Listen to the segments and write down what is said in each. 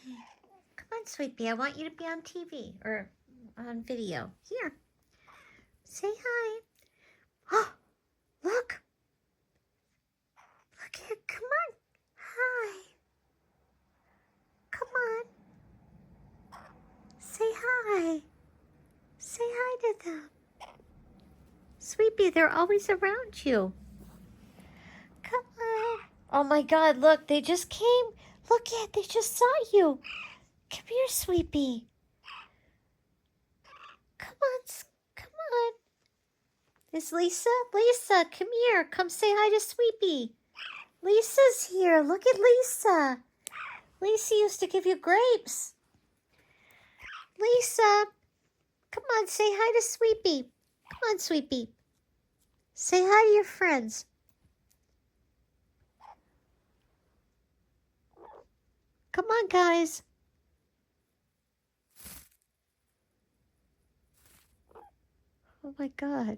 they? Come on, Sweetpea. I want you to be on TV or on video. Here. Say hi. Oh, look. Look here. Come on. Hi. Come on. Say hi. Say hi to them. Sweetpea, they're always around you. Come on. Oh my God, look, they just came. Look at, they just saw you. Come here, Sweetpea. Come on, come on. Is Lisa? Lisa, come here. Come say hi to Sweetpea. Lisa's here. Look at Lisa. Lisa used to give you grapes. Lisa, come on, say hi to Sweetpea. Come on, Sweetpea. Say hi to your friends. Come on, guys. Oh my God.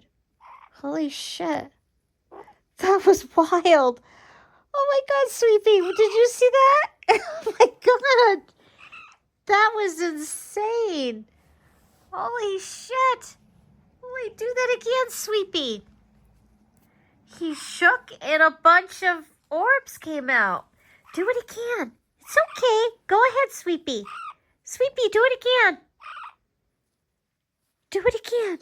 Holy shit. That was wild. Oh my God, Sweetpea, did you see that? Oh my God. That was insane. Holy shit. Wait, do that again, Sweetpea. He shook and a bunch of orbs came out. Do it again. It's okay. Go ahead, Sweetpea. Sweetpea, do it again. Do it again.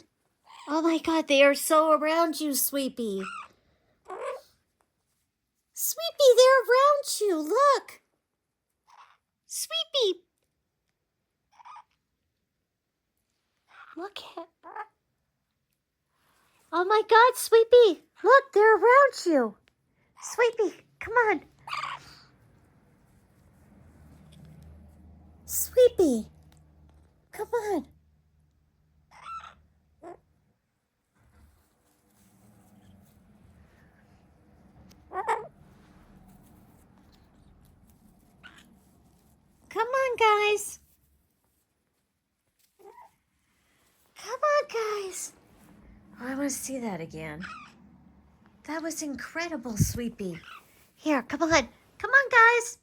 Oh my God, they are so around you, Sweetpea. Sweetpea, they're around you. Look. Sweetpea. Look at. Oh my God, Sweetpea. Look, they're around you. Sweetpea, come on. Sweetpea, come on. Come on, guys. Come on, guys. Oh, I want to see that again. That was incredible, Sweetpea. Here, come on. Come on, guys.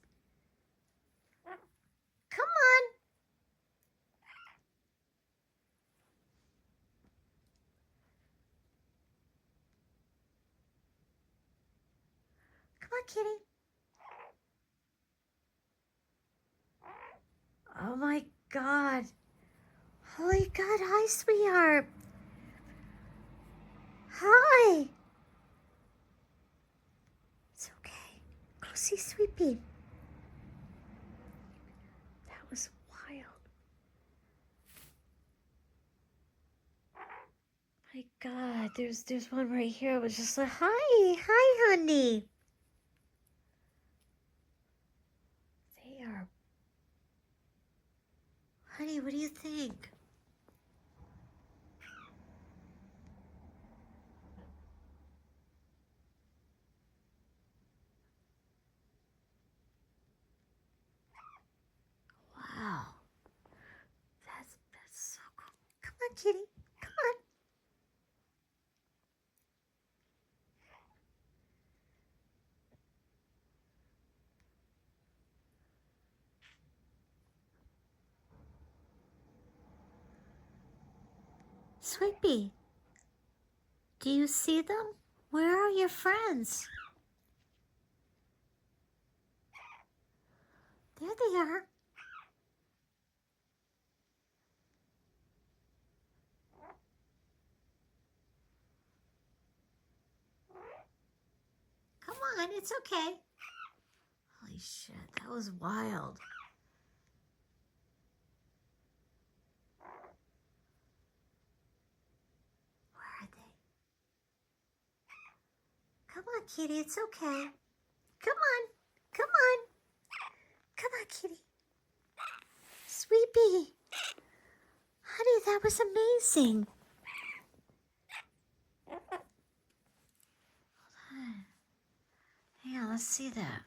Come on. Come on, kitty. Oh my God. Holy God, hi, sweetheart. Hi. It's okay. Go see Sweetpea. That was wild. My God, there's one right here. It was just like, hi, honey. They are. Honey, what do you think? Wow. That's so cool. Come on, kitty. Come on. Sweetpea, do you see them? Where are your friends? There they are. Come on, it's okay. Holy shit, that was wild. Where are they? Come on, kitty, it's okay. Come on, come on. Come on, kitty. Sweetpea. Honey, that was amazing. Hold on. Yeah, let's see that.